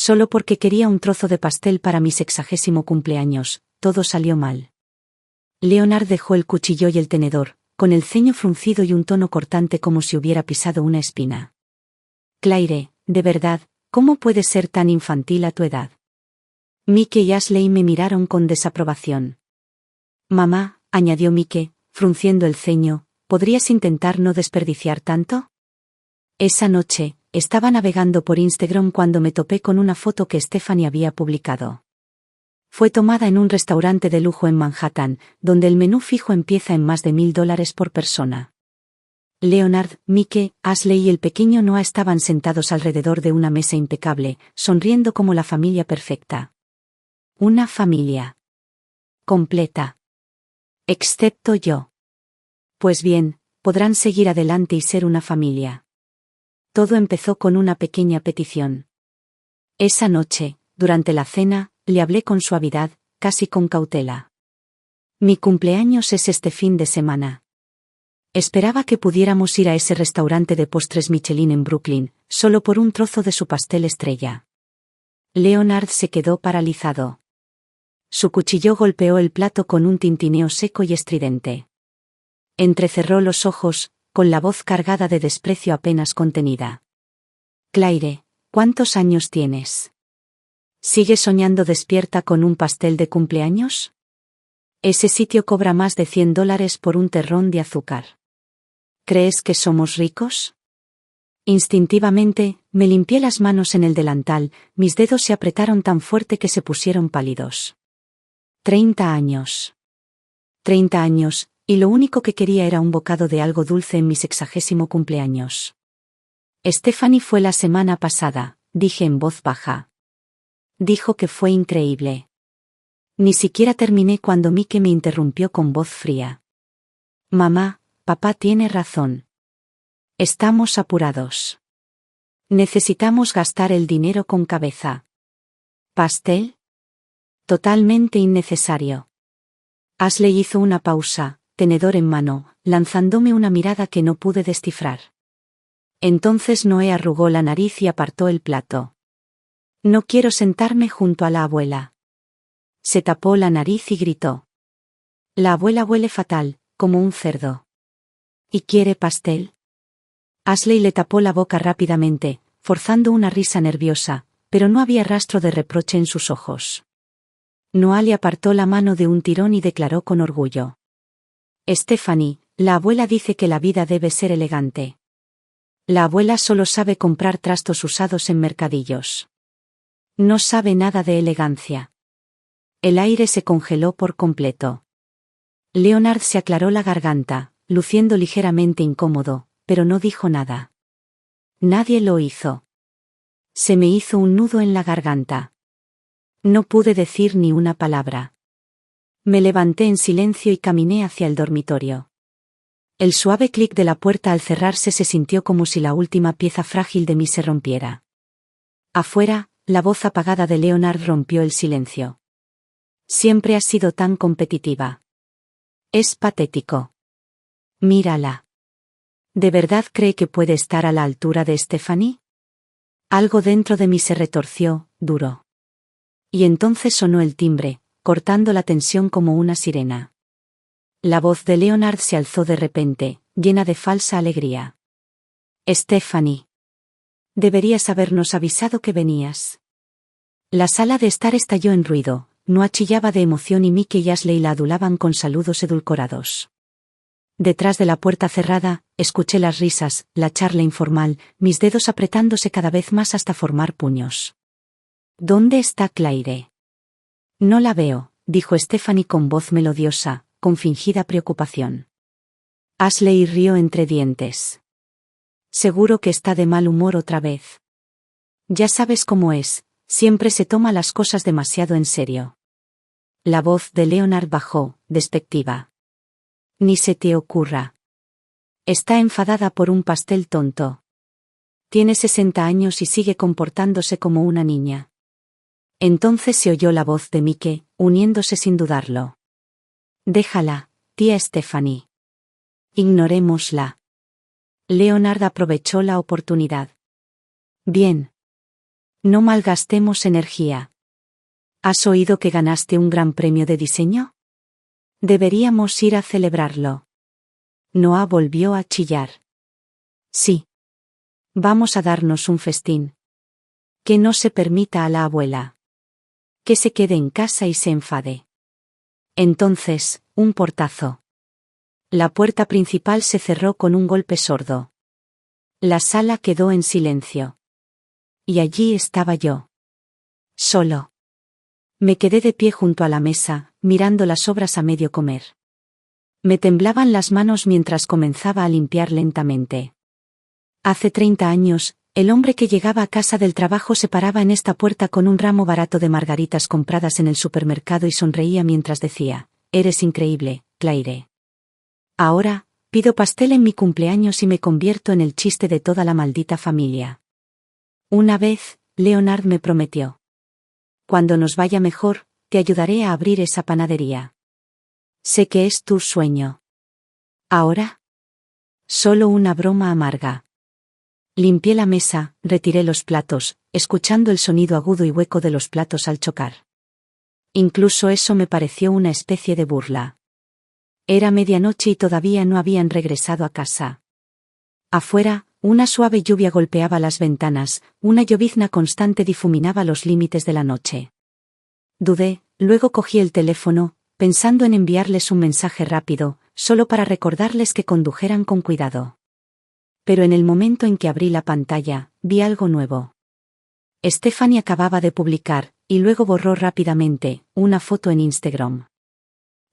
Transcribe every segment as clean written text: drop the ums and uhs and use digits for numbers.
Solo porque quería un trozo de pastel para mi 60º cumpleaños, todo salió mal. Leonard dejó el cuchillo y el tenedor, con el ceño fruncido y un tono cortante como si hubiera pisado una espina. Claire, de verdad, ¿cómo puedes ser tan infantil a tu edad? Mike y Ashley me miraron con desaprobación. Mamá, añadió Mike, frunciendo el ceño, ¿podrías intentar no desperdiciar tanto? Esa noche, estaba navegando por Instagram cuando me topé con una foto que Stephanie había publicado. Fue tomada en un restaurante de lujo en Manhattan, donde el menú fijo empieza en más de $1000 por persona. Leonard, Mike, Ashley y el pequeño Noah estaban sentados alrededor de una mesa impecable, sonriendo como la familia perfecta. Una familia completa. Excepto yo. Pues bien, podrán seguir adelante y ser una familia. Todo empezó con una pequeña petición. Esa noche, durante la cena, le hablé con suavidad, casi con cautela. Mi cumpleaños es este fin de semana. Esperaba que pudiéramos ir a ese restaurante de postres Michelin en Brooklyn, solo por un trozo de su pastel estrella. Leonard se quedó paralizado. Su cuchillo golpeó el plato con un tintineo seco y estridente. Entrecerró los ojos, con la voz cargada de desprecio apenas contenida. Claire, ¿cuántos años tienes? ¿Sigues soñando despierta con un pastel de cumpleaños? Ese sitio cobra más de $100 por un terrón de azúcar. ¿Crees que somos ricos? Instintivamente, me limpié las manos en el delantal, mis dedos se apretaron tan fuerte que se pusieron pálidos. 30 años. 30 años, y lo único que quería era un bocado de algo dulce en mi 60º cumpleaños. Stephanie fue la semana pasada, dije en voz baja. Dijo que fue increíble. Ni siquiera terminé cuando Mike me interrumpió con voz fría. Mamá, papá tiene razón. Estamos apurados. Necesitamos gastar el dinero con cabeza. ¿Pastel? Totalmente innecesario. Ashley hizo una pausa, tenedor en mano, lanzándome una mirada que no pude descifrar. Entonces Noé arrugó la nariz y apartó el plato. No quiero sentarme junto a la abuela. Se tapó la nariz y gritó. La abuela huele fatal, como un cerdo. ¿Y quiere pastel? Ashley le tapó la boca rápidamente, forzando una risa nerviosa, pero no había rastro de reproche en sus ojos. Noah le apartó la mano de un tirón y declaró con orgullo. Stephanie, la abuela dice que la vida debe ser elegante. La abuela solo sabe comprar trastos usados en mercadillos. No sabe nada de elegancia. El aire se congeló por completo. Leonard se aclaró la garganta, luciendo ligeramente incómodo, pero no dijo nada. Nadie lo hizo. Se me hizo un nudo en la garganta. No pude decir ni una palabra. Me levanté en silencio y caminé hacia el dormitorio. El suave clic de la puerta al cerrarse se sintió como si la última pieza frágil de mí se rompiera. Afuera, la voz apagada de Leonard rompió el silencio. Siempre has sido tan competitiva. Es patético. Mírala. ¿De verdad cree que puede estar a la altura de Stephanie? Algo dentro de mí se retorció, duro. Y entonces sonó el timbre, cortando la tensión como una sirena. La voz de Leonard se alzó de repente, llena de falsa alegría. Stephanie. Deberías habernos avisado que venías. La sala de estar estalló en ruido, Noah chillaba de emoción y Mike y Ashley la adulaban con saludos edulcorados. Detrás de la puerta cerrada, escuché las risas, la charla informal, mis dedos apretándose cada vez más hasta formar puños. ¿Dónde está Claire? No la veo, dijo Stephanie con voz melodiosa, con fingida preocupación. Ashley rió entre dientes. Seguro que está de mal humor otra vez. Ya sabes cómo es, siempre se toma las cosas demasiado en serio. La voz de Leonard bajó, despectiva. Ni se te ocurra. Está enfadada por un pastel tonto. Tiene 60 años y sigue comportándose como una niña. Entonces se oyó la voz de Mike, uniéndose sin dudarlo. Déjala, tía Stephanie. Ignorémosla. Leonard aprovechó la oportunidad. Bien. No malgastemos energía. ¿Has oído que ganaste un gran premio de diseño? Deberíamos ir a celebrarlo. Noah volvió a chillar. Sí. Vamos a darnos un festín. Que no se permita a la abuela. Que se quede en casa y se enfade. Entonces, un portazo. La puerta principal se cerró con un golpe sordo. La sala quedó en silencio. Y allí estaba yo. Solo. Me quedé de pie junto a la mesa, mirando las sobras a medio comer. Me temblaban las manos mientras comenzaba a limpiar lentamente. Hace 30 años, el hombre que llegaba a casa del trabajo se paraba en esta puerta con un ramo barato de margaritas compradas en el supermercado y sonreía mientras decía: «Eres increíble, Claire». Ahora, pido pastel en mi cumpleaños y me convierto en el chiste de toda la maldita familia. Una vez, Leonard me prometió: «Cuando nos vaya mejor, te ayudaré a abrir esa panadería». Sé que es tu sueño. ¿Ahora? Solo una broma amarga. Limpié la mesa, retiré los platos, escuchando el sonido agudo y hueco de los platos al chocar. Incluso eso me pareció una especie de burla. Era medianoche y todavía no habían regresado a casa. Afuera, una suave lluvia golpeaba las ventanas, una llovizna constante difuminaba los límites de la noche. Dudé, luego cogí el teléfono, pensando en enviarles un mensaje rápido, solo para recordarles que condujeran con cuidado. Pero en el momento en que abrí la pantalla, vi algo nuevo. Stephanie acababa de publicar, y luego borró rápidamente, una foto en Instagram.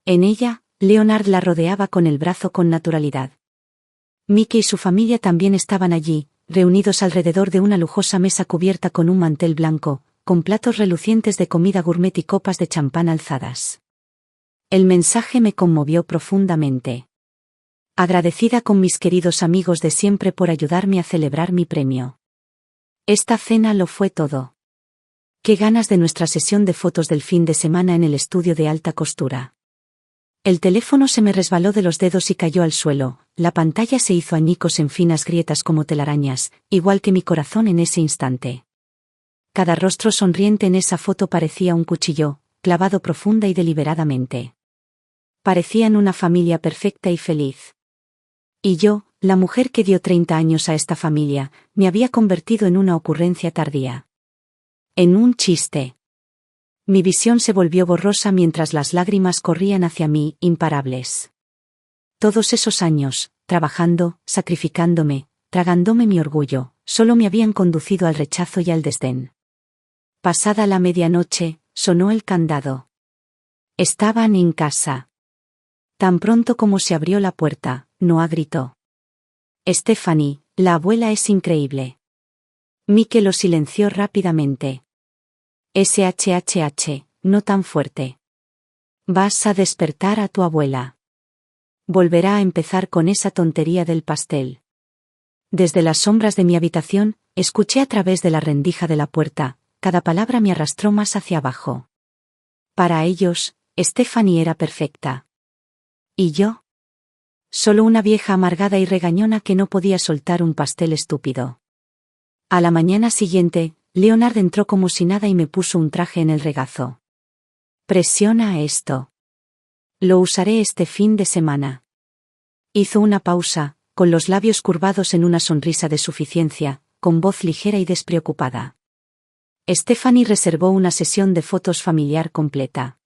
En ella, Leonard la rodeaba con el brazo con naturalidad. Mickey y su familia también estaban allí, reunidos alrededor de una lujosa mesa cubierta con un mantel blanco, con platos relucientes de comida gourmet y copas de champán alzadas. El mensaje me conmovió profundamente. Agradecida con mis queridos amigos de siempre por ayudarme a celebrar mi premio. Esta cena lo fue todo. Qué ganas de nuestra sesión de fotos del fin de semana en el estudio de alta costura. El teléfono se me resbaló de los dedos y cayó al suelo, la pantalla se hizo añicos en finas grietas como telarañas, igual que mi corazón en ese instante. Cada rostro sonriente en esa foto parecía un cuchillo, clavado profunda y deliberadamente. Parecían una familia perfecta y feliz. Y yo, la mujer que dio 30 años a esta familia, me había convertido en una ocurrencia tardía. En un chiste. Mi visión se volvió borrosa mientras las lágrimas corrían hacia mí, imparables. Todos esos años, trabajando, sacrificándome, tragándome mi orgullo, solo me habían conducido al rechazo y al desdén. Pasada la medianoche, sonó el candado. Estaban en casa. Tan pronto como se abrió la puerta, Noah gritó: «Stephanie, la abuela es increíble». Mike lo silenció rápidamente. «SHHH, no tan fuerte. Vas a despertar a tu abuela. Volverá a empezar con esa tontería del pastel». Desde las sombras de mi habitación, escuché a través de la rendija de la puerta, cada palabra me arrastró más hacia abajo. Para ellos, Stephanie era perfecta. ¿Y yo? Solo una vieja amargada y regañona que no podía soltar un pastel estúpido. A la mañana siguiente, Leonard entró como si nada y me puso un traje en el regazo. «Presiona esto. Lo usaré este fin de semana». Hizo una pausa, con los labios curvados en una sonrisa de suficiencia, con voz ligera y despreocupada. Stephanie reservó una sesión de fotos familiar completa.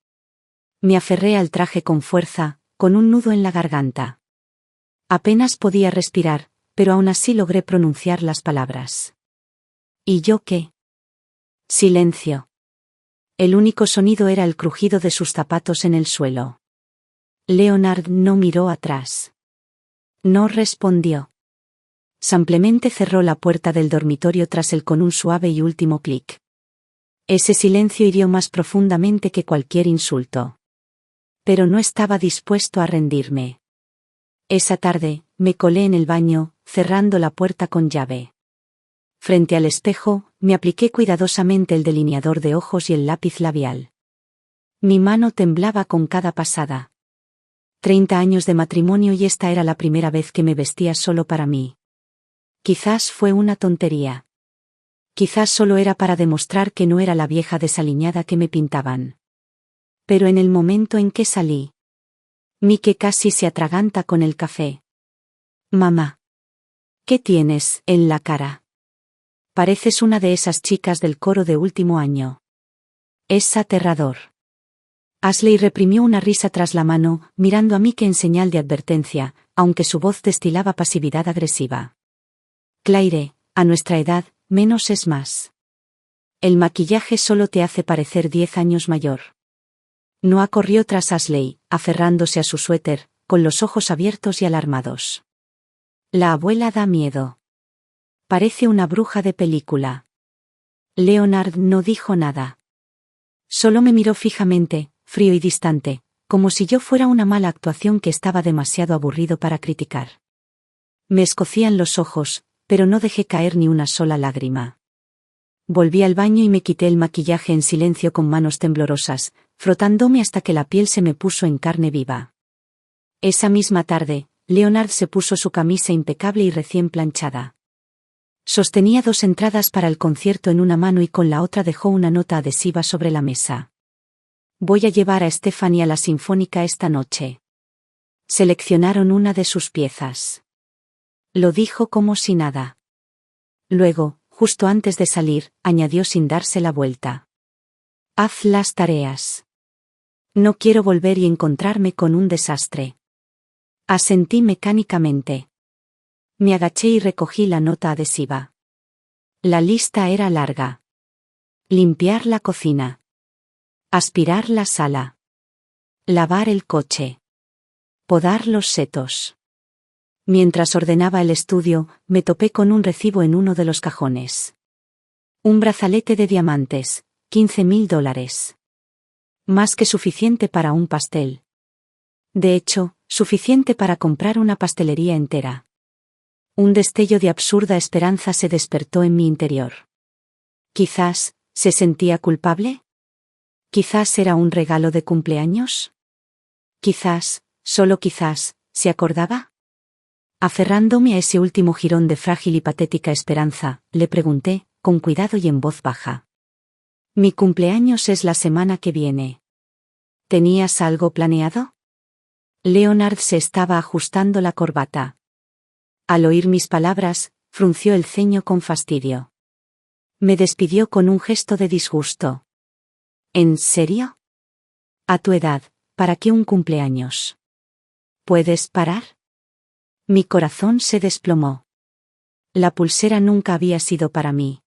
Me aferré al traje con fuerza, con un nudo en la garganta. Apenas podía respirar, pero aún así logré pronunciar las palabras. ¿Y yo qué? Silencio. El único sonido era el crujido de sus zapatos en el suelo. Leonard no miró atrás. No respondió. Simplemente cerró la puerta del dormitorio tras él con un suave y último clic. Ese silencio hirió más profundamente que cualquier insulto. Pero no estaba dispuesto a rendirme. Esa tarde, me colé en el baño, cerrando la puerta con llave. Frente al espejo, me apliqué cuidadosamente el delineador de ojos y el lápiz labial. Mi mano temblaba con cada pasada. 30 años de matrimonio y esta era la primera vez que me vestía solo para mí. Quizás fue una tontería. Quizás solo era para demostrar que no era la vieja desaliñada que me pintaban. Pero en el momento en que salí, Mike casi se atraganta con el café. Mamá. ¿Qué tienes en la cara? Pareces una de esas chicas del coro de último año. Es aterrador. Ashley reprimió una risa tras la mano, mirando a Mike en señal de advertencia, aunque su voz destilaba pasividad agresiva. Claire, a nuestra edad, menos es más. El maquillaje solo te hace parecer 10 años mayor. Noah corrió tras Ashley, aferrándose a su suéter, con los ojos abiertos y alarmados. La abuela da miedo. Parece una bruja de película. Leonard no dijo nada. Solo me miró fijamente, frío y distante, como si yo fuera una mala actuación que estaba demasiado aburrido para criticar. Me escocían los ojos, pero no dejé caer ni una sola lágrima. Volví al baño y me quité el maquillaje en silencio con manos temblorosas, frotándome hasta que la piel se me puso en carne viva. Esa misma tarde, Leonard se puso su camisa impecable y recién planchada. Sostenía 2 entradas para el concierto en una mano y con la otra dejó una nota adhesiva sobre la mesa. Voy a llevar a Stephanie a la Sinfónica esta noche. Seleccionaron una de sus piezas. Lo dijo como si nada. Luego, justo antes de salir, añadió sin darse la vuelta. Haz las tareas. No quiero volver y encontrarme con un desastre. Asentí mecánicamente. Me agaché y recogí la nota adhesiva. La lista era larga. Limpiar la cocina. Aspirar la sala. Lavar el coche. Podar los setos. Mientras ordenaba el estudio, me topé con un recibo en uno de los cajones. Un brazalete de diamantes, $15,000. Más que suficiente para un pastel. De hecho, suficiente para comprar una pastelería entera. Un destello de absurda esperanza se despertó en mi interior. Quizás, ¿se sentía culpable? Quizás era un regalo de cumpleaños. Quizás, solo quizás, ¿se acordaba? Aferrándome a ese último jirón de frágil y patética esperanza, le pregunté, con cuidado y en voz baja. Mi cumpleaños es la semana que viene. ¿Tenías algo planeado? Leonard se estaba ajustando la corbata. Al oír mis palabras, frunció el ceño con fastidio. Me despidió con un gesto de disgusto. ¿En serio? A tu edad, ¿para qué un cumpleaños? ¿Puedes parar? Mi corazón se desplomó. La pulsera nunca había sido para mí.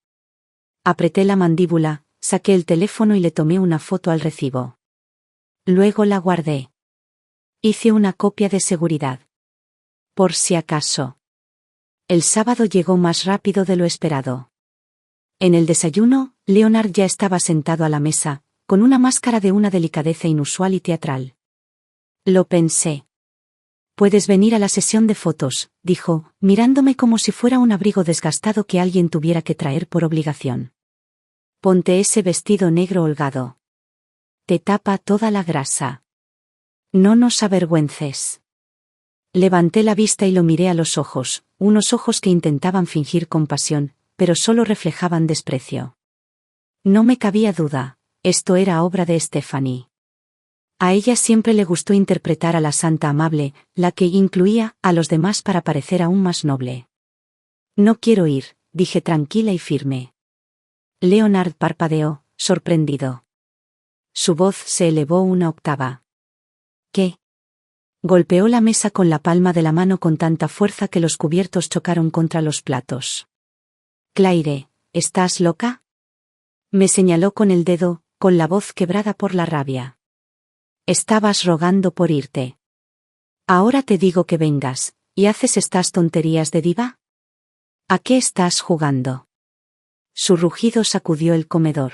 Apreté la mandíbula, saqué el teléfono y le tomé una foto al recibo. Luego la guardé. Hice una copia de seguridad. Por si acaso. El sábado llegó más rápido de lo esperado. En el desayuno, Leonard ya estaba sentado a la mesa, con una máscara de una delicadeza inusual y teatral. Lo pensé. Puedes venir a la sesión de fotos, dijo, mirándome como si fuera un abrigo desgastado que alguien tuviera que traer por obligación. Ponte ese vestido negro holgado. Te tapa toda la grasa. No nos avergüences. Levanté la vista y lo miré a los ojos, unos ojos que intentaban fingir compasión, pero solo reflejaban desprecio. No me cabía duda, esto era obra de Stephanie. A ella siempre le gustó interpretar a la santa amable, la que incluía a los demás para parecer aún más noble. No quiero ir, dije tranquila y firme. Leonard parpadeó, sorprendido. Su voz se elevó una octava. ¿Qué? Golpeó la mesa con la palma de la mano con tanta fuerza que los cubiertos chocaron contra los platos. Claire, ¿estás loca? Me señaló con el dedo, con la voz quebrada por la rabia. Estabas rogando por irte. Ahora te digo que vengas, ¿y haces estas tonterías de diva? ¿A qué estás jugando? Su rugido sacudió el comedor.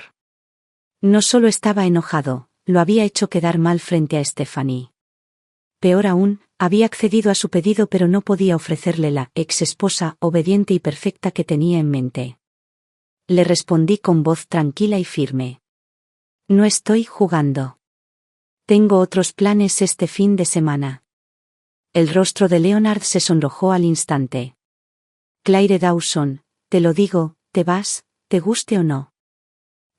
No solo estaba enojado, lo había hecho quedar mal frente a Stephanie. Peor aún, había accedido a su pedido pero no podía ofrecerle la ex esposa obediente y perfecta que tenía en mente. Le respondí con voz tranquila y firme. No estoy jugando. Tengo otros planes este fin de semana. El rostro de Leonard se sonrojó al instante. Claire Dawson, te lo digo, te vas, te guste o no.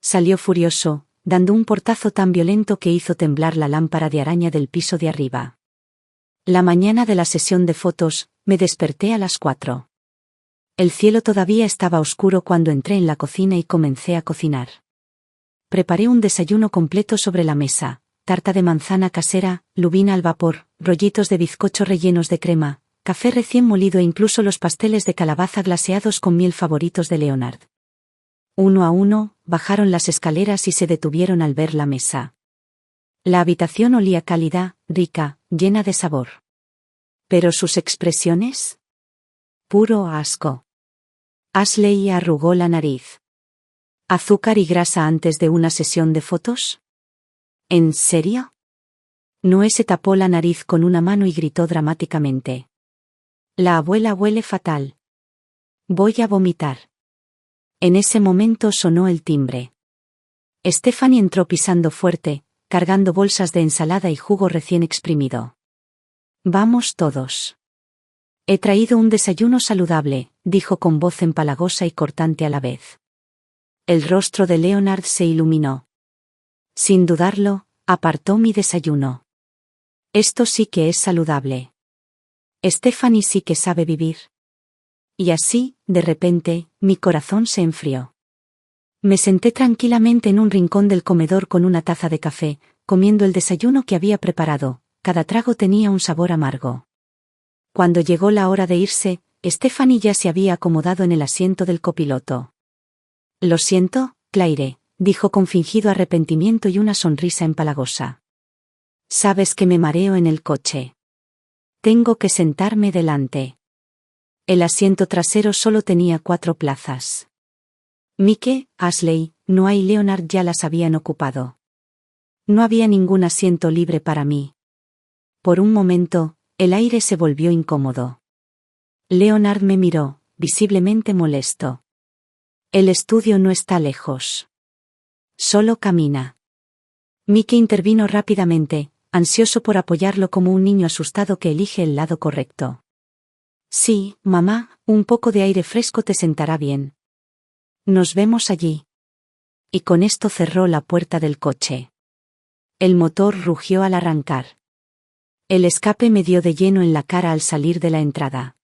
Salió furioso, dando un portazo tan violento que hizo temblar la lámpara de araña del piso de arriba. La mañana de la sesión de fotos, me desperté a las 4. El cielo todavía estaba oscuro cuando entré en la cocina y comencé a cocinar. Preparé un desayuno completo sobre la mesa: tarta de manzana casera, lubina al vapor, rollitos de bizcocho rellenos de crema, café recién molido e incluso los pasteles de calabaza glaseados con miel favoritos de Leonard. Uno a uno, bajaron las escaleras y se detuvieron al ver la mesa. La habitación olía cálida, rica, llena de sabor. ¿Pero sus expresiones? Puro asco. Ashley arrugó la nariz. ¿Azúcar y grasa antes de una sesión de fotos? ¿En serio? Noé se tapó la nariz con una mano y gritó dramáticamente. La abuela huele fatal. Voy a vomitar. En ese momento sonó el timbre. Stephanie entró pisando fuerte, cargando bolsas de ensalada y jugo recién exprimido. Vamos todos. He traído un desayuno saludable, dijo con voz empalagosa y cortante a la vez. El rostro de Leonard se iluminó. Sin dudarlo, apartó mi desayuno. Esto sí que es saludable. Stephanie sí que sabe vivir. Y así, de repente, mi corazón se enfrió. Me senté tranquilamente en un rincón del comedor con una taza de café, comiendo el desayuno que había preparado. Cada trago tenía un sabor amargo. Cuando llegó la hora de irse, Stephanie ya se había acomodado en el asiento del copiloto. Lo siento, Claire, dijo con fingido arrepentimiento y una sonrisa empalagosa. Sabes que me mareo en el coche. Tengo que sentarme delante. El asiento trasero solo tenía 4 plazas. Mike, Ashley, Noah y Leonard ya las habían ocupado. No había ningún asiento libre para mí. Por un momento, el aire se volvió incómodo. Leonard me miró, visiblemente molesto. El estudio no está lejos. Solo camina. Mike intervino rápidamente, ansioso por apoyarlo como un niño asustado que elige el lado correcto. Sí, mamá, un poco de aire fresco te sentará bien. Nos vemos allí. Y con esto cerró la puerta del coche. El motor rugió al arrancar. El escape me dio de lleno en la cara al salir de la entrada.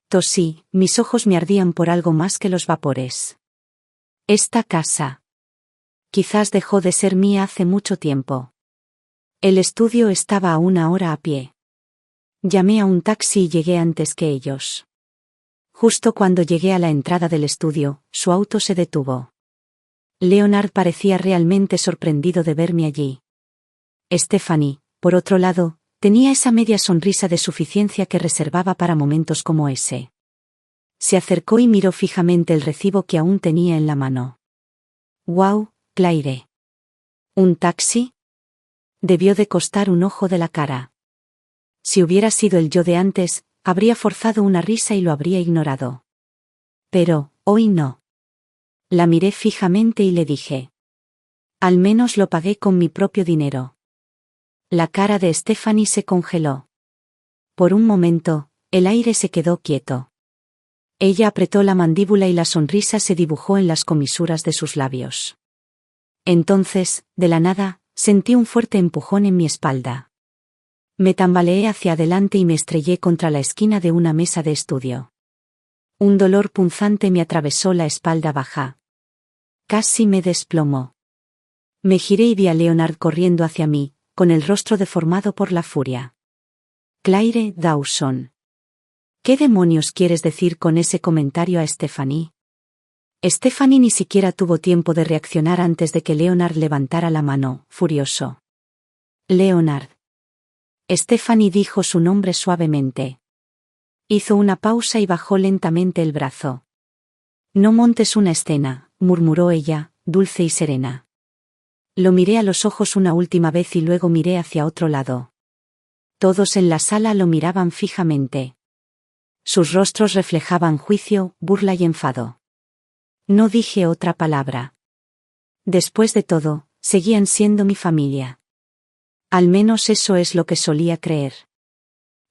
Tosí, mis ojos me ardían por algo más que los vapores. Esta casa. Quizás dejó de ser mía hace mucho tiempo. El estudio estaba a 1 hora a pie. Llamé a un taxi y llegué antes que ellos. Justo cuando llegué a la entrada del estudio, su auto se detuvo. Leonard parecía realmente sorprendido de verme allí. Stephanie, por otro lado, tenía esa media sonrisa de suficiencia que reservaba para momentos como ese. Se acercó y miró fijamente el recibo que aún tenía en la mano. «Wow, Claire. ¿Un taxi?» Debió de costar un ojo de la cara. Si hubiera sido el yo de antes, habría forzado una risa y lo habría ignorado. Pero, hoy no. La miré fijamente y le dije. Al menos lo pagué con mi propio dinero. La cara de Stephanie se congeló. Por un momento, el aire se quedó quieto. Ella apretó la mandíbula y la sonrisa se dibujó en las comisuras de sus labios. Entonces, de la nada, sentí un fuerte empujón en mi espalda. Me tambaleé hacia adelante y me estrellé contra la esquina de una mesa de estudio. Un dolor punzante me atravesó la espalda baja. Casi me desplomó. Me giré y vi a Leonard corriendo hacia mí, con el rostro deformado por la furia. Claire Dawson. ¿Qué demonios quieres decir con ese comentario a Stephanie? Stephanie ni siquiera tuvo tiempo de reaccionar antes de que Leonard levantara la mano, furioso. Leonard. Stephanie dijo su nombre suavemente. Hizo una pausa y bajó lentamente el brazo. No montes una escena, murmuró ella, dulce y serena. Lo miré a los ojos una última vez y luego miré hacia otro lado. Todos en la sala lo miraban fijamente. Sus rostros reflejaban juicio, burla y enfado. No dije otra palabra. Después de todo, seguían siendo mi familia. Al menos eso es lo que solía creer.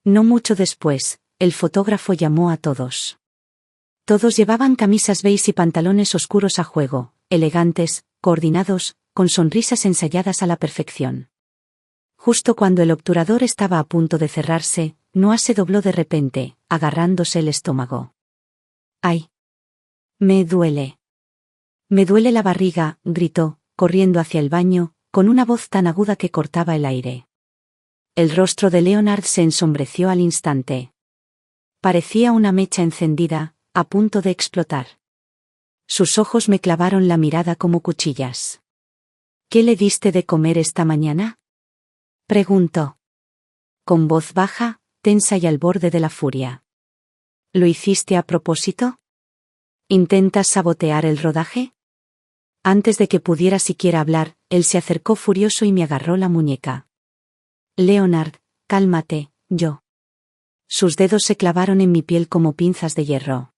No mucho después, el fotógrafo llamó a todos. Todos llevaban camisas beige y pantalones oscuros a juego, elegantes, coordinados, con sonrisas ensayadas a la perfección. Justo cuando el obturador estaba a punto de cerrarse, Noah se dobló de repente, agarrándose el estómago. ¡Ay! Me duele. Me duele la barriga, gritó, corriendo hacia el baño, con una voz tan aguda que cortaba el aire. El rostro de Leonard se ensombreció al instante. Parecía una mecha encendida, a punto de explotar. Sus ojos me clavaron la mirada como cuchillas. ¿Qué le diste de comer esta mañana?, preguntó. Con voz baja, tensa y al borde de la furia. ¿Lo hiciste a propósito? ¿Intentas sabotear el rodaje? Antes de que pudiera siquiera hablar, él se acercó furioso y me agarró la muñeca. Leonard, cálmate, yo. Sus dedos se clavaron en mi piel como pinzas de hierro.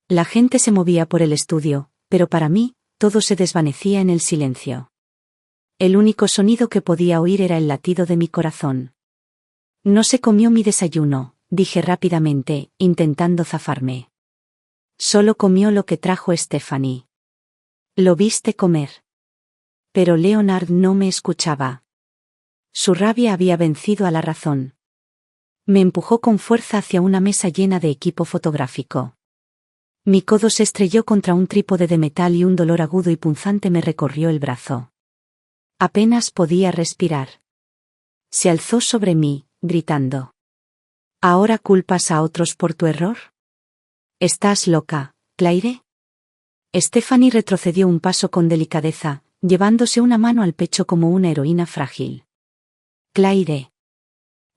La gente se movía por el estudio, pero para mí, todo se desvanecía en el silencio. El único sonido que podía oír era el latido de mi corazón. No se comió mi desayuno, dije rápidamente, intentando zafarme. Solo comió lo que trajo Stephanie. Lo viste comer. Pero Leonard no me escuchaba. Su rabia había vencido a la razón. Me empujó con fuerza hacia una mesa llena de equipo fotográfico. Mi codo se estrelló contra un trípode de metal y un dolor agudo y punzante me recorrió el brazo. Apenas podía respirar. Se alzó sobre mí, gritando. ¿Ahora culpas a otros por tu error? ¿Estás loca, Claire? Stephanie retrocedió un paso con delicadeza, llevándose una mano al pecho como una heroína frágil. Claire.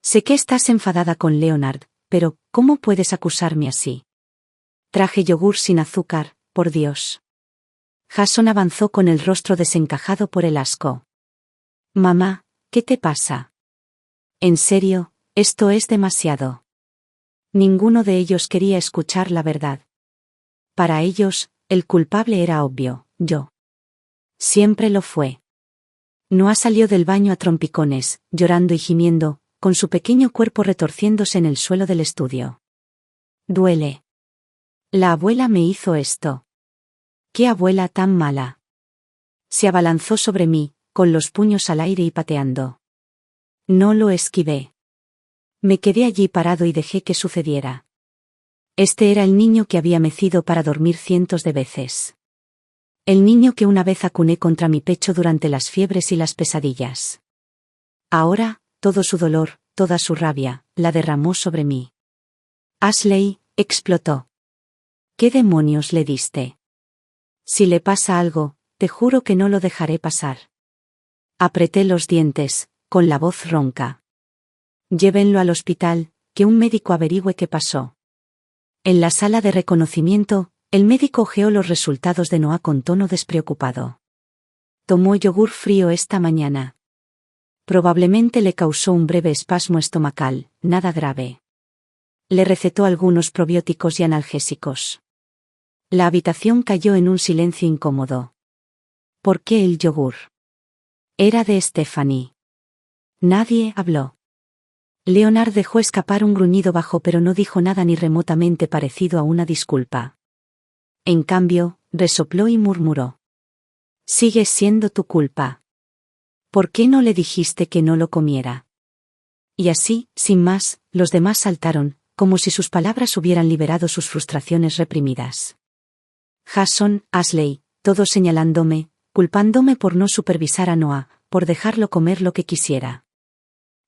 Sé que estás enfadada con Leonard, pero ¿cómo puedes acusarme así? Traje yogur sin azúcar, por Dios. Jason avanzó con el rostro desencajado por el asco. Mamá, ¿qué te pasa? En serio, esto es demasiado. Ninguno de ellos quería escuchar la verdad. Para ellos, el culpable era obvio, yo. Siempre lo fue. Noah salió del baño a trompicones, llorando y gimiendo, con su pequeño cuerpo retorciéndose en el suelo del estudio. Duele. La abuela me hizo esto. ¿Qué abuela tan mala? Se abalanzó sobre mí, con los puños al aire y pateando. No lo esquivé. Me quedé allí parado y dejé que sucediera. Este era el niño que había mecido para dormir cientos de veces. El niño que una vez acuné contra mi pecho durante las fiebres y las pesadillas. Ahora, todo su dolor, toda su rabia, la derramó sobre mí. Ashley, explotó. ¿Qué demonios le diste? Si le pasa algo, te juro que no lo dejaré pasar. Apreté los dientes, con la voz ronca. Llévenlo al hospital, que un médico averigüe qué pasó. En la sala de reconocimiento, el médico ojeó los resultados de Noah con tono despreocupado. Tomó yogur frío esta mañana. Probablemente le causó un breve espasmo estomacal, nada grave. Le recetó algunos probióticos y analgésicos. La habitación cayó en un silencio incómodo. ¿Por qué el yogur? Era de Stephanie. Nadie habló. Leonard dejó escapar un gruñido bajo pero no dijo nada ni remotamente parecido a una disculpa. En cambio, resopló y murmuró. Sigue siendo tu culpa. ¿Por qué no le dijiste que no lo comiera? Y así, sin más, los demás saltaron, como si sus palabras hubieran liberado sus frustraciones reprimidas. Jason, Ashley, todos señalándome, culpándome por no supervisar a Noah, por dejarlo comer lo que quisiera.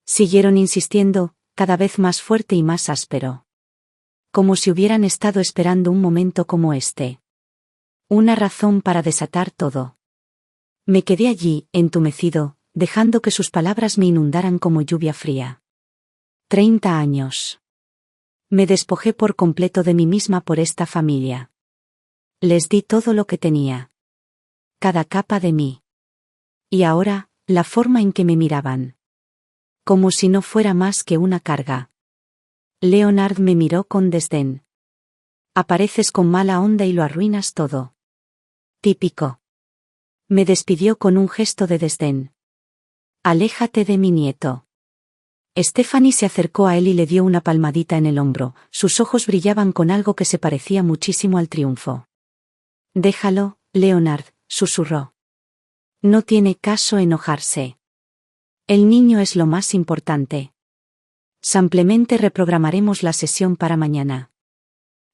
Siguieron insistiendo, cada vez más fuerte y más áspero. Como si hubieran estado esperando un momento como este. Una razón para desatar todo. Me quedé allí, entumecido, dejando que sus palabras me inundaran como lluvia fría. 30 años. Me despojé por completo de mí misma por esta familia. Les di todo lo que tenía. Cada capa de mí. Y ahora, la forma en que me miraban. Como si no fuera más que una carga. Leonard me miró con desdén. Apareces con mala onda y lo arruinas todo. Típico. Me despidió con un gesto de desdén. Aléjate de mi nieto. Stephanie se acercó a él y le dio una palmadita en el hombro, sus ojos brillaban con algo que se parecía muchísimo al triunfo. Déjalo, Leonard, susurró. No tiene caso enojarse. El niño es lo más importante. Simplemente reprogramaremos la sesión para mañana.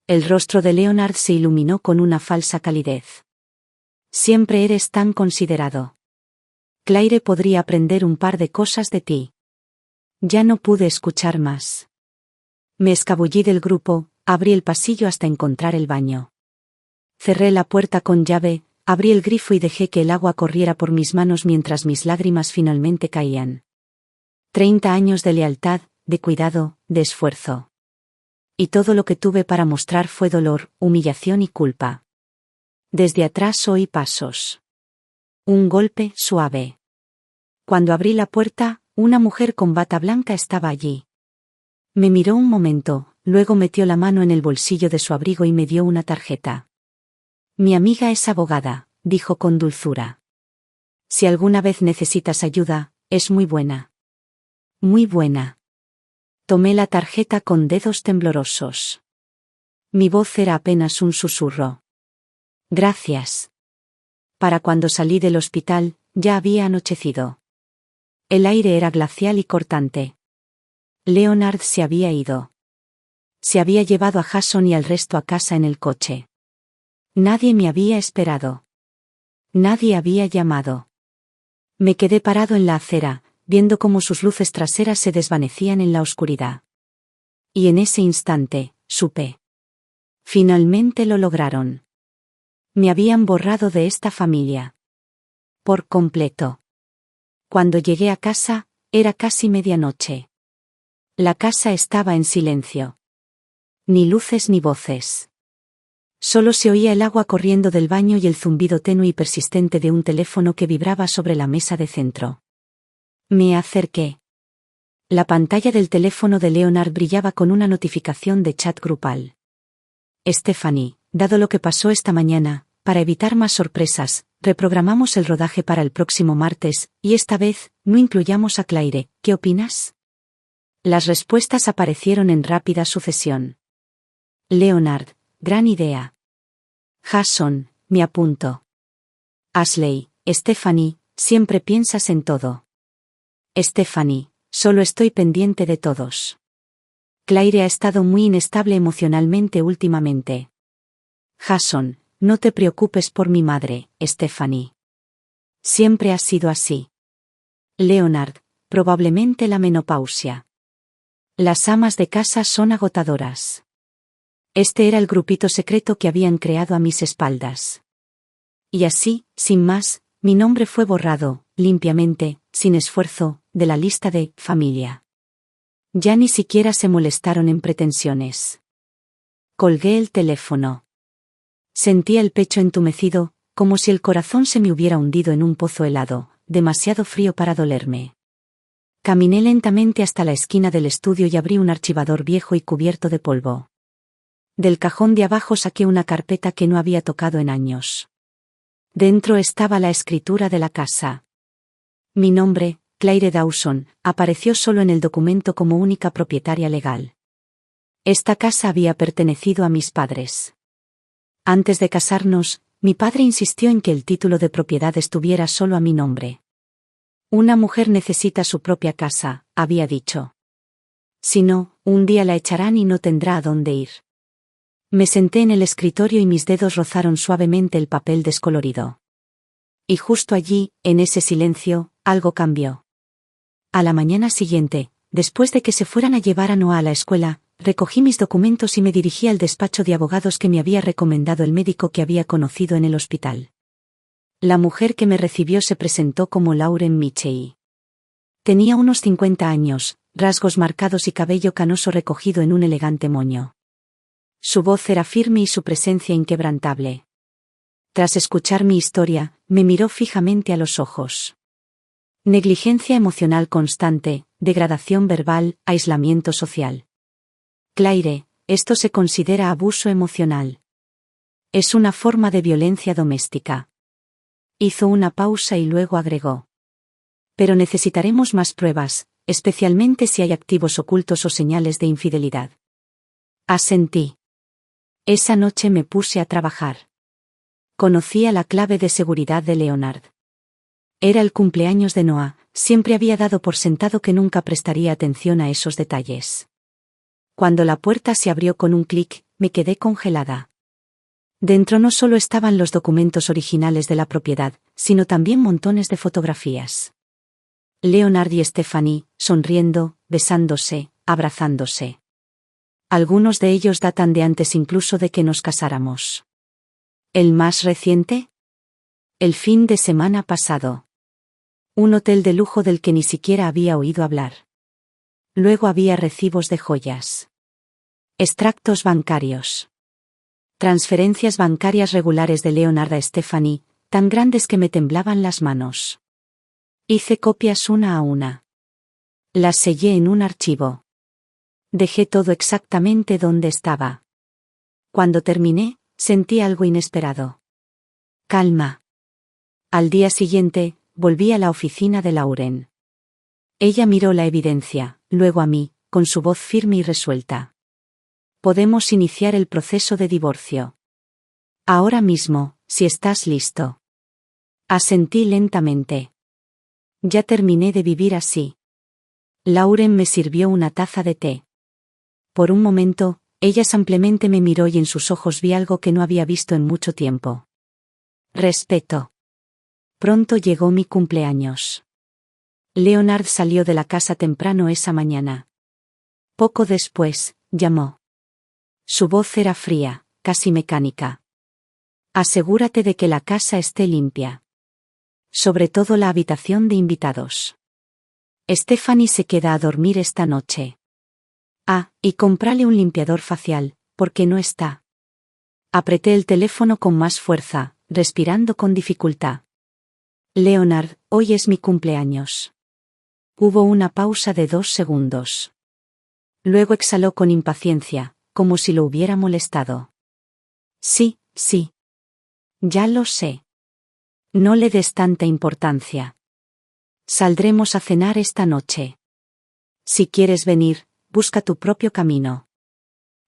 El rostro de Leonard se iluminó con una falsa calidez. Siempre eres tan considerado. Claire podría aprender un par de cosas de ti. Ya no pude escuchar más. Me escabullí del grupo, abrí el pasillo hasta encontrar el baño. Cerré la puerta con llave, abrí el grifo y dejé que el agua corriera por mis manos mientras mis lágrimas finalmente caían. 30 años de lealtad, de cuidado, de esfuerzo. Y todo lo que tuve para mostrar fue dolor, humillación y culpa. Desde atrás oí pasos. Un golpe suave. Cuando abrí la puerta, una mujer con bata blanca estaba allí. Me miró un momento, luego metió la mano en el bolsillo de su abrigo y me dio una tarjeta. Mi amiga es abogada, dijo con dulzura. Si alguna vez necesitas ayuda, es muy buena. Muy buena. Tomé la tarjeta con dedos temblorosos. Mi voz era apenas un susurro. Gracias. Para cuando salí del hospital, ya había anochecido. El aire era glacial y cortante. Leonard se había ido. Se había llevado a Jason y al resto a casa en el coche. Nadie me había esperado. Nadie había llamado. Me quedé parado en la acera, viendo cómo sus luces traseras se desvanecían en la oscuridad. Y en ese instante, supe. Finalmente lo lograron. Me habían borrado de esta familia. Por completo. Cuando llegué a casa, era casi medianoche. La casa estaba en silencio. Ni luces ni voces. Solo se oía el agua corriendo del baño y el zumbido tenue y persistente de un teléfono que vibraba sobre la mesa de centro. Me acerqué. La pantalla del teléfono de Leonard brillaba con una notificación de chat grupal. Stephanie, dado lo que pasó esta mañana, para evitar más sorpresas, reprogramamos el rodaje para el próximo martes, y esta vez, no incluyamos a Claire, ¿qué opinas? Las respuestas aparecieron en rápida sucesión. Leonard, gran idea. Jason, me apunto. Ashley, Stephanie, siempre piensas en todo. Stephanie, solo estoy pendiente de todos. Claire ha estado muy inestable emocionalmente últimamente. Jason, no te preocupes por mi madre, Stephanie. Siempre ha sido así. Leonard, probablemente la menopausia. Las amas de casa son agotadoras. Este era el grupito secreto que habían creado a mis espaldas. Y así, sin más, mi nombre fue borrado, limpiamente, sin esfuerzo, de la lista de familia. Ya ni siquiera se molestaron en pretensiones. Colgué el teléfono. Sentía el pecho entumecido, como si el corazón se me hubiera hundido en un pozo helado, demasiado frío para dolerme. Caminé lentamente hasta la esquina del estudio y abrí un archivador viejo y cubierto de polvo. Del cajón de abajo saqué una carpeta que no había tocado en años. Dentro estaba la escritura de la casa. Mi nombre, Claire Dawson, apareció solo en el documento como única propietaria legal. Esta casa había pertenecido a mis padres. Antes de casarnos, mi padre insistió en que el título de propiedad estuviera solo a mi nombre. Una mujer necesita su propia casa, había dicho. Si no, un día la echarán y no tendrá a dónde ir. Me senté en el escritorio y mis dedos rozaron suavemente el papel descolorido. Y justo allí, en ese silencio, algo cambió. A la mañana siguiente, después de que se fueran a llevar a Noah a la escuela, recogí mis documentos y me dirigí al despacho de abogados que me había recomendado el médico que había conocido en el hospital. La mujer que me recibió se presentó como Lauren Michei. Tenía unos 50 años, rasgos marcados y cabello canoso recogido en un elegante moño. Su voz era firme y su presencia inquebrantable. Tras escuchar mi historia, me miró fijamente a los ojos. Negligencia emocional constante, degradación verbal, aislamiento social. Claire, esto se considera abuso emocional. Es una forma de violencia doméstica. Hizo una pausa y luego agregó. Pero necesitaremos más pruebas, especialmente si hay activos ocultos o señales de infidelidad. Asentí. Esa noche me puse a trabajar. Conocía la clave de seguridad de Leonard. Era el cumpleaños de Noah, siempre había dado por sentado que nunca prestaría atención a esos detalles. Cuando la puerta se abrió con un clic, me quedé congelada. Dentro no solo estaban los documentos originales de la propiedad, sino también montones de fotografías. Leonard y Stephanie, sonriendo, besándose, abrazándose. Algunos de ellos datan de antes incluso de que nos casáramos. ¿El más reciente? El fin de semana pasado. Un hotel de lujo del que ni siquiera había oído hablar. Luego había recibos de joyas. Extractos bancarios. Transferencias bancarias regulares de Leonard a Stephanie, tan grandes que me temblaban las manos. Hice copias una a una. Las sellé en un archivo. Dejé todo exactamente donde estaba. Cuando terminé, sentí algo inesperado. Calma. Al día siguiente, volví a la oficina de Lauren. Ella miró la evidencia, luego a mí, con su voz firme y resuelta. Podemos iniciar el proceso de divorcio. Ahora mismo, si estás listo. Asentí lentamente. Ya terminé de vivir así. Lauren me sirvió una taza de té. Por un momento, ella simplemente me miró y en sus ojos vi algo que no había visto en mucho tiempo. Respeto. Pronto llegó mi cumpleaños. Leonard salió de la casa temprano esa mañana. Poco después, llamó. Su voz era fría, casi mecánica. Asegúrate de que la casa esté limpia. Sobre todo la habitación de invitados. Stephanie se queda a dormir esta noche. Ah, y cómprale un limpiador facial, porque no está. Apreté el teléfono con más fuerza, respirando con dificultad. Leonard, hoy es mi cumpleaños. Hubo una pausa de 2 segundos. Luego exhaló con impaciencia, como si lo hubiera molestado. Sí. Ya lo sé. No le des tanta importancia. Saldremos a cenar esta noche. Si quieres venir, busca tu propio camino.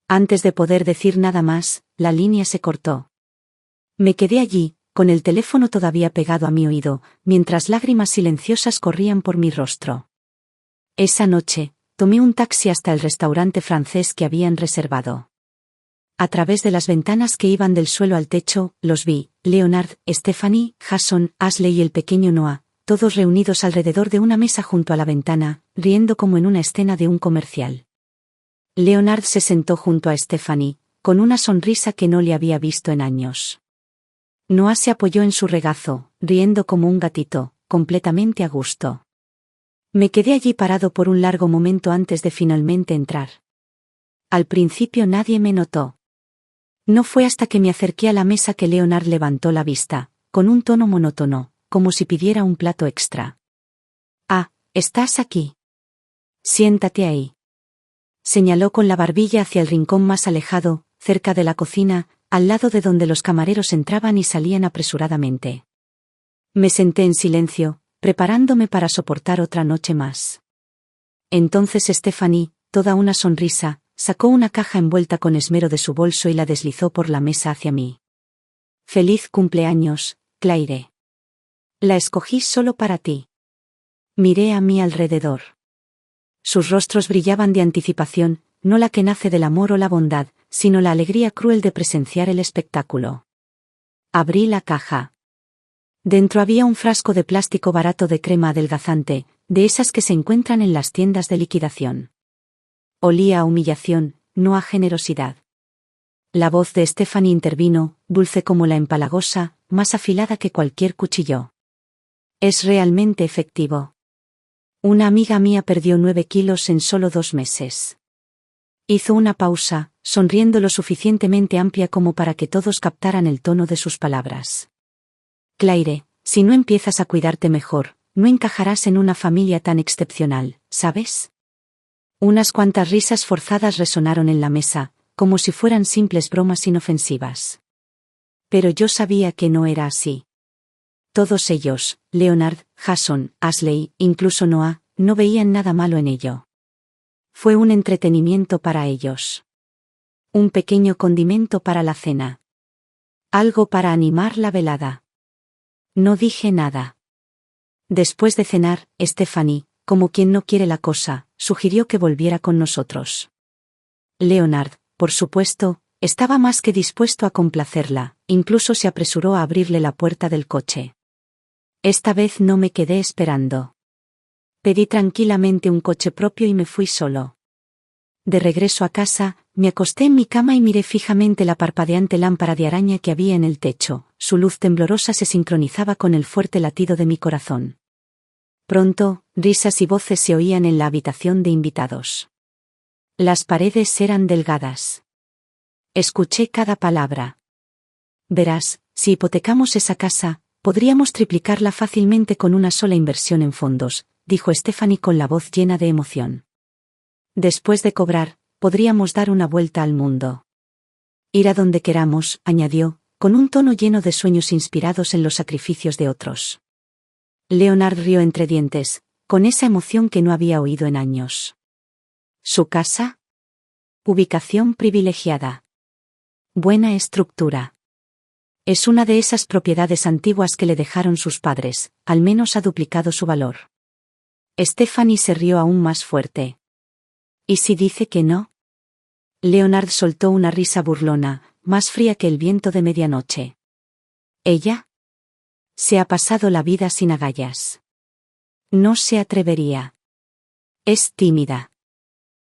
Antes de poder decir nada más, la línea se cortó. Me quedé allí, con el teléfono todavía pegado a mi oído, mientras lágrimas silenciosas corrían por mi rostro. Esa noche, tomé un taxi hasta el restaurante francés que habían reservado. A través de las ventanas que iban del suelo al techo, los vi, Leonard, Stephanie, Jason, Ashley y el pequeño Noah, todos reunidos alrededor de una mesa junto a la ventana, riendo como en una escena de un comercial. Leonard se sentó junto a Stephanie, con una sonrisa que no le había visto en años. Noah se apoyó en su regazo, riendo como un gatito, completamente a gusto. Me quedé allí parado por un largo momento antes de finalmente entrar. Al principio nadie me notó. No fue hasta que me acerqué a la mesa que Leonard levantó la vista, con un tono monótono, como si pidiera un plato extra. Ah, ¿estás aquí? Siéntate ahí. Señaló con la barbilla hacia el rincón más alejado, cerca de la cocina, al lado de donde los camareros entraban y salían apresuradamente. Me senté en silencio, preparándome para soportar otra noche más. Entonces Stephanie, toda una sonrisa, sacó una caja envuelta con esmero de su bolso y la deslizó por la mesa hacia mí. Feliz cumpleaños, Claire. La escogí solo para ti. Miré a mi alrededor. Sus rostros brillaban de anticipación, no la que nace del amor o la bondad, sino la alegría cruel de presenciar el espectáculo. Abrí la caja. Dentro había un frasco de plástico barato de crema adelgazante, de esas que se encuentran en las tiendas de liquidación. Olía a humillación, no a generosidad. La voz de Stephanie intervino, dulce como la empalagosa, más afilada que cualquier cuchillo. Es realmente efectivo. Una amiga mía perdió 9 kilos en solo 2 meses. Hizo una pausa, sonriendo lo suficientemente amplia como para que todos captaran el tono de sus palabras. Claire, si no empiezas a cuidarte mejor, no encajarás en una familia tan excepcional, ¿sabes? Unas cuantas risas forzadas resonaron en la mesa, como si fueran simples bromas inofensivas. Pero yo sabía que no era así. Todos ellos, Leonard, Jason, Ashley, incluso Noah, no veían nada malo en ello. Fue un entretenimiento para ellos. Un pequeño condimento para la cena. Algo para animar la velada. No dije nada. Después de cenar, Stephanie, como quien no quiere la cosa, sugirió que volviera con nosotros. Leonard, por supuesto, estaba más que dispuesto a complacerla, incluso se apresuró a abrirle la puerta del coche. Esta vez no me quedé esperando. Pedí tranquilamente un coche propio y me fui solo. De regreso a casa, me acosté en mi cama y miré fijamente la parpadeante lámpara de araña que había en el techo. Su luz temblorosa se sincronizaba con el fuerte latido de mi corazón. Pronto, risas y voces se oían en la habitación de invitados. Las paredes eran delgadas. Escuché cada palabra. Verás, si hipotecamos esa casa, podríamos triplicarla fácilmente con una sola inversión en fondos, dijo Stephanie con la voz llena de emoción. Después de cobrar, podríamos dar una vuelta al mundo. Ir a donde queramos, añadió, con un tono lleno de sueños inspirados en los sacrificios de otros. Leonard rió entre dientes, con esa emoción que no había oído en años. ¿Su casa? Ubicación privilegiada. Buena estructura. Es una de esas propiedades antiguas que le dejaron sus padres, al menos ha duplicado su valor. Stephanie se rió aún más fuerte. ¿Y si dice que no? Leonard soltó una risa burlona, más fría que el viento de medianoche. ¿Ella? Se ha pasado la vida sin agallas. No se atrevería. Es tímida.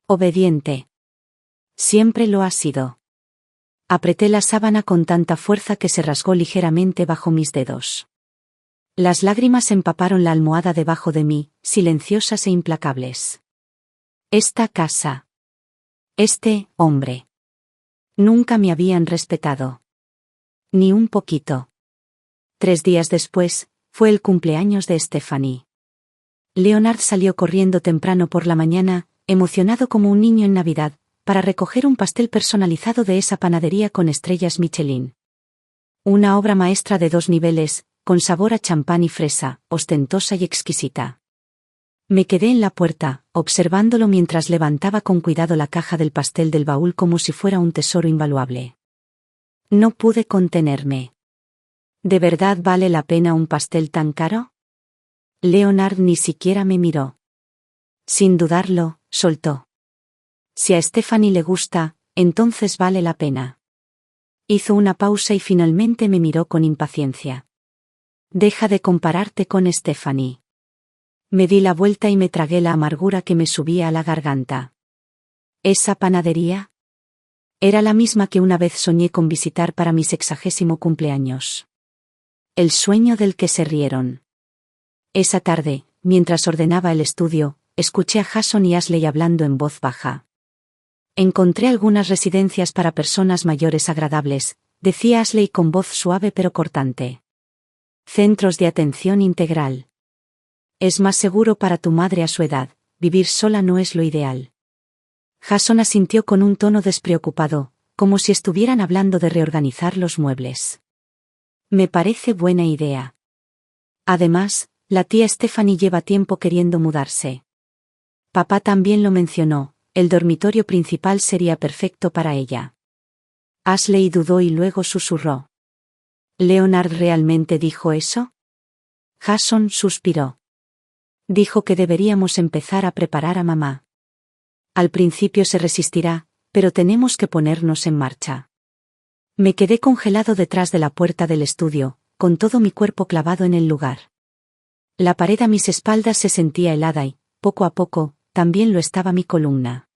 Obediente. Siempre lo ha sido. Apreté la sábana con tanta fuerza que se rasgó ligeramente bajo mis dedos. Las lágrimas empaparon la almohada debajo de mí, silenciosas e implacables. Esta casa. Este hombre. Nunca me habían respetado. Ni un poquito. 3 días después, fue el cumpleaños de Stephanie. Leonard salió corriendo temprano por la mañana, emocionado como un niño en Navidad, para recoger un pastel personalizado de esa panadería con estrellas Michelin. Una obra maestra de 2 niveles, con sabor a champán y fresa, ostentosa y exquisita. Me quedé en la puerta, observándolo mientras levantaba con cuidado la caja del pastel del baúl como si fuera un tesoro invaluable. No pude contenerme. ¿De verdad vale la pena un pastel tan caro? Leonard ni siquiera me miró. Sin dudarlo, soltó. Si a Stephanie le gusta, entonces vale la pena. Hizo una pausa y finalmente me miró con impaciencia. Deja de compararte con Stephanie. Me di la vuelta y me tragué la amargura que me subía a la garganta. ¿Esa panadería? Era la misma que una vez soñé con visitar para mi 60º cumpleaños. El sueño del que se rieron. Esa tarde, mientras ordenaba el estudio, escuché a Jason y Ashley hablando en voz baja. Encontré algunas residencias para personas mayores agradables, decía Ashley con voz suave pero cortante. Centros de atención integral. Es más seguro para tu madre a su edad, vivir sola no es lo ideal. Jason asintió con un tono despreocupado, como si estuvieran hablando de reorganizar los muebles. Me parece buena idea. Además, la tía Stephanie lleva tiempo queriendo mudarse. Papá también lo mencionó, el dormitorio principal sería perfecto para ella. Ashley dudó y luego susurró. ¿Leonard realmente dijo eso? Jason suspiró. Dijo que deberíamos empezar a preparar a mamá. Al principio se resistirá, pero tenemos que ponernos en marcha. Me quedé congelado detrás de la puerta del estudio, con todo mi cuerpo clavado en el lugar. La pared a mis espaldas se sentía helada y, poco a poco, también lo estaba mi columna.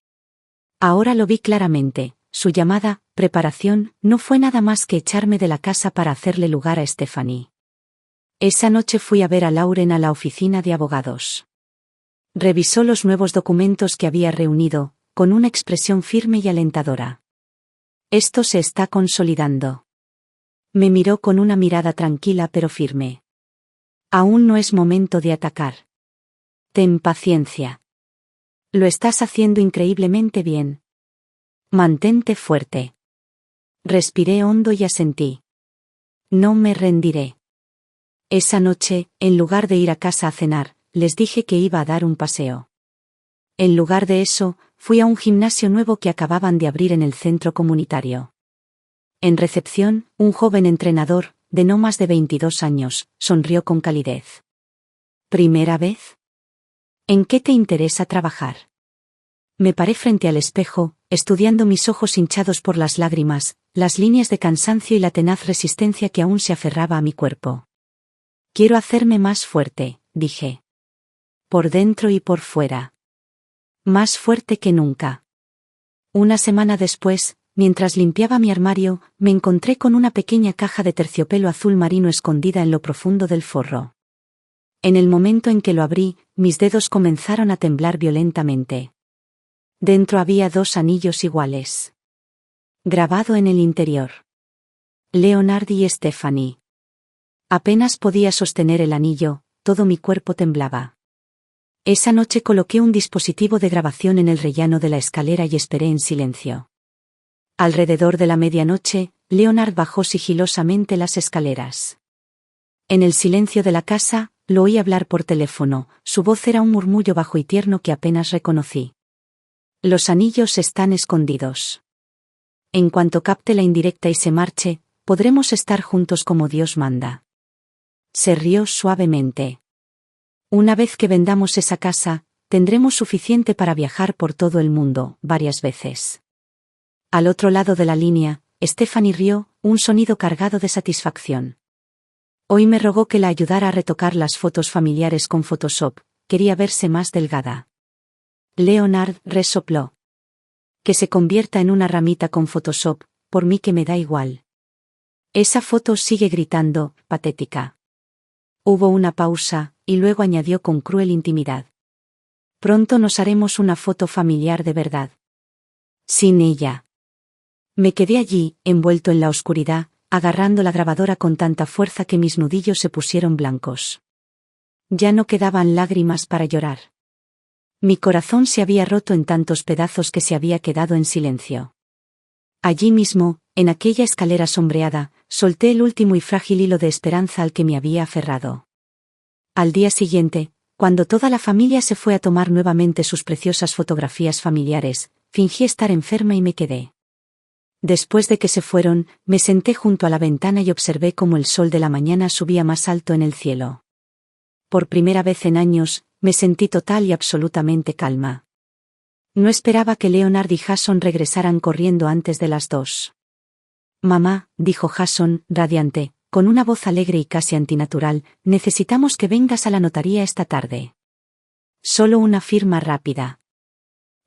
Ahora lo vi claramente, su llamada, preparación, no fue nada más que echarme de la casa para hacerle lugar a Stephanie. Esa noche fui a ver a Lauren a la oficina de abogados. Revisó los nuevos documentos que había reunido, con una expresión firme y alentadora. Esto se está consolidando. Me miró con una mirada tranquila pero firme. Aún no es momento de atacar. Ten paciencia. Lo estás haciendo increíblemente bien. Mantente fuerte. Respiré hondo y asentí. No me rendiré. Esa noche, en lugar de ir a casa a cenar, les dije que iba a dar un paseo. En lugar de eso, fui a un gimnasio nuevo que acababan de abrir en el centro comunitario. En recepción, un joven entrenador, de no más de 22 años, sonrió con calidez. ¿Primera vez? ¿En qué te interesa trabajar? Me paré frente al espejo, estudiando mis ojos hinchados por las lágrimas, las líneas de cansancio y la tenaz resistencia que aún se aferraba a mi cuerpo. Quiero hacerme más fuerte, dije. Por dentro y por fuera. Más fuerte que nunca. Una semana después, mientras limpiaba mi armario, me encontré con una pequeña caja de terciopelo azul marino escondida en lo profundo del forro. En el momento en que lo abrí, mis dedos comenzaron a temblar violentamente. Dentro había 2 anillos iguales. Grabado en el interior. Leonard y Stephanie. Apenas podía sostener el anillo, todo mi cuerpo temblaba. Esa noche coloqué un dispositivo de grabación en el rellano de la escalera y esperé en silencio. Alrededor de la medianoche, Leonard bajó sigilosamente las escaleras. En el silencio de la casa, lo oí hablar por teléfono, su voz era un murmullo bajo y tierno que apenas reconocí. Los anillos están escondidos. En cuanto capte la indirecta y se marche, podremos estar juntos como Dios manda. Se rió suavemente. Una vez que vendamos esa casa, tendremos suficiente para viajar por todo el mundo, varias veces. Al otro lado de la línea, Stephanie rió, un sonido cargado de satisfacción. Hoy me rogó que la ayudara a retocar las fotos familiares con Photoshop, quería verse más delgada. Leonard resopló. Que se convierta en una ramita con Photoshop, por mí que me da igual. Esa foto sigue gritando, patética. Hubo una pausa, y luego añadió con cruel intimidad. Pronto nos haremos una foto familiar de verdad. Sin ella. Me quedé allí, envuelto en la oscuridad, agarrando la grabadora con tanta fuerza que mis nudillos se pusieron blancos. Ya no quedaban lágrimas para llorar. Mi corazón se había roto en tantos pedazos que se había quedado en silencio. Allí mismo, en aquella escalera sombreada, solté el último y frágil hilo de esperanza al que me había aferrado. Al día siguiente, cuando toda la familia se fue a tomar nuevamente sus preciosas fotografías familiares, fingí estar enferma y me quedé. Después de que se fueron, me senté junto a la ventana y observé cómo el sol de la mañana subía más alto en el cielo. Por primera vez en años, me sentí total y absolutamente calma. No esperaba que Leonard y Jason regresaran corriendo antes de las 2. Mamá, dijo Jason, radiante, con una voz alegre y casi antinatural, necesitamos que vengas a la notaría esta tarde. Solo una firma rápida.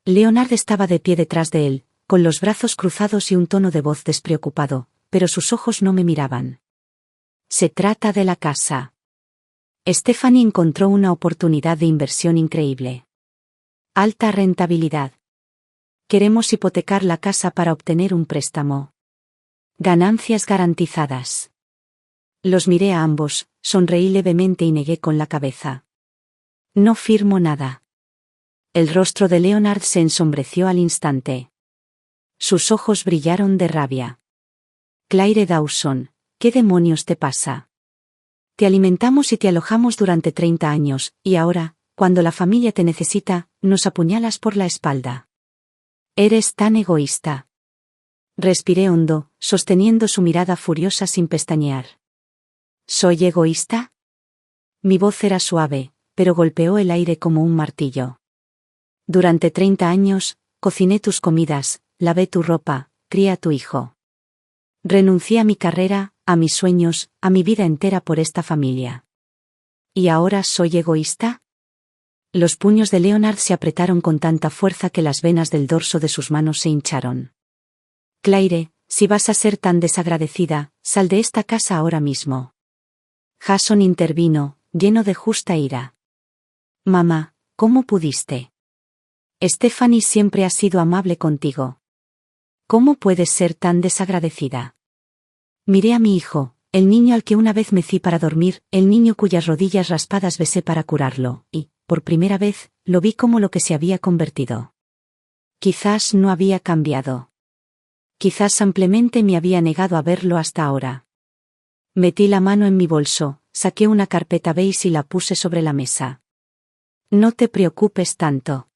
Leonard estaba de pie detrás de él, con los brazos cruzados y un tono de voz despreocupado, pero sus ojos no me miraban. Se trata de la casa. Stephanie encontró una oportunidad de inversión increíble. Alta rentabilidad. Queremos hipotecar la casa para obtener un préstamo. Ganancias garantizadas. Los miré a ambos, sonreí levemente y negué con la cabeza. No firmo nada. El rostro de Leonard se ensombreció al instante. Sus ojos brillaron de rabia. Claire Dawson, ¿qué demonios te pasa? Te alimentamos y te alojamos durante 30 años, y ahora, cuando la familia te necesita, nos apuñalas por la espalda. Eres tan egoísta. Respiré hondo, sosteniendo su mirada furiosa sin pestañear. ¿Soy egoísta? Mi voz era suave, pero golpeó el aire como un martillo. Durante 30 años, cociné tus comidas, lavé tu ropa, crié a tu hijo. Renuncié a mi carrera, a mis sueños, a mi vida entera por esta familia. ¿Y ahora soy egoísta? Los puños de Leonard se apretaron con tanta fuerza que las venas del dorso de sus manos se hincharon. Claire, si vas a ser tan desagradecida, sal de esta casa ahora mismo. Jason intervino, lleno de justa ira. Mamá, ¿cómo pudiste? Stephanie siempre ha sido amable contigo. ¿Cómo puedes ser tan desagradecida? Miré a mi hijo, el niño al que una vez mecí para dormir, el niño cuyas rodillas raspadas besé para curarlo, y, por primera vez, lo vi como lo que se había convertido. Quizás no había cambiado. Quizás simplemente me había negado a verlo hasta ahora. Metí la mano en mi bolso, saqué una carpeta beige y la puse sobre la mesa. No te preocupes tanto.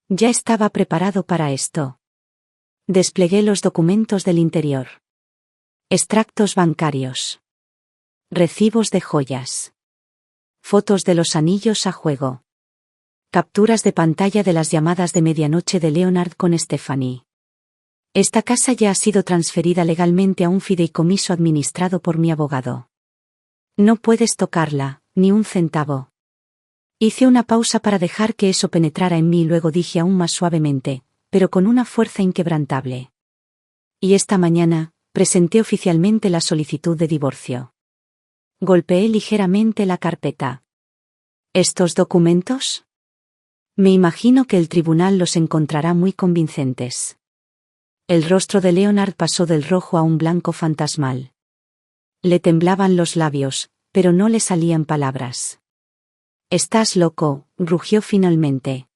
Ya estaba preparado para esto. Desplegué los documentos del interior. Extractos bancarios. Recibos de joyas. Fotos de los anillos a juego. Capturas de pantalla de las llamadas de medianoche de Leonard con Stephanie. Esta casa ya ha sido transferida legalmente a un fideicomiso administrado por mi abogado. No puedes tocarla, ni un centavo. Hice una pausa para dejar que eso penetrara en mí y luego dije aún más suavemente, pero con una fuerza inquebrantable. Y esta mañana, presenté oficialmente la solicitud de divorcio. Golpeé ligeramente la carpeta. ¿Estos documentos? Me imagino que el tribunal los encontrará muy convincentes. El rostro de Leonard pasó del rojo a un blanco fantasmal. Le temblaban los labios, pero no le salían palabras. «Estás loco», rugió finalmente.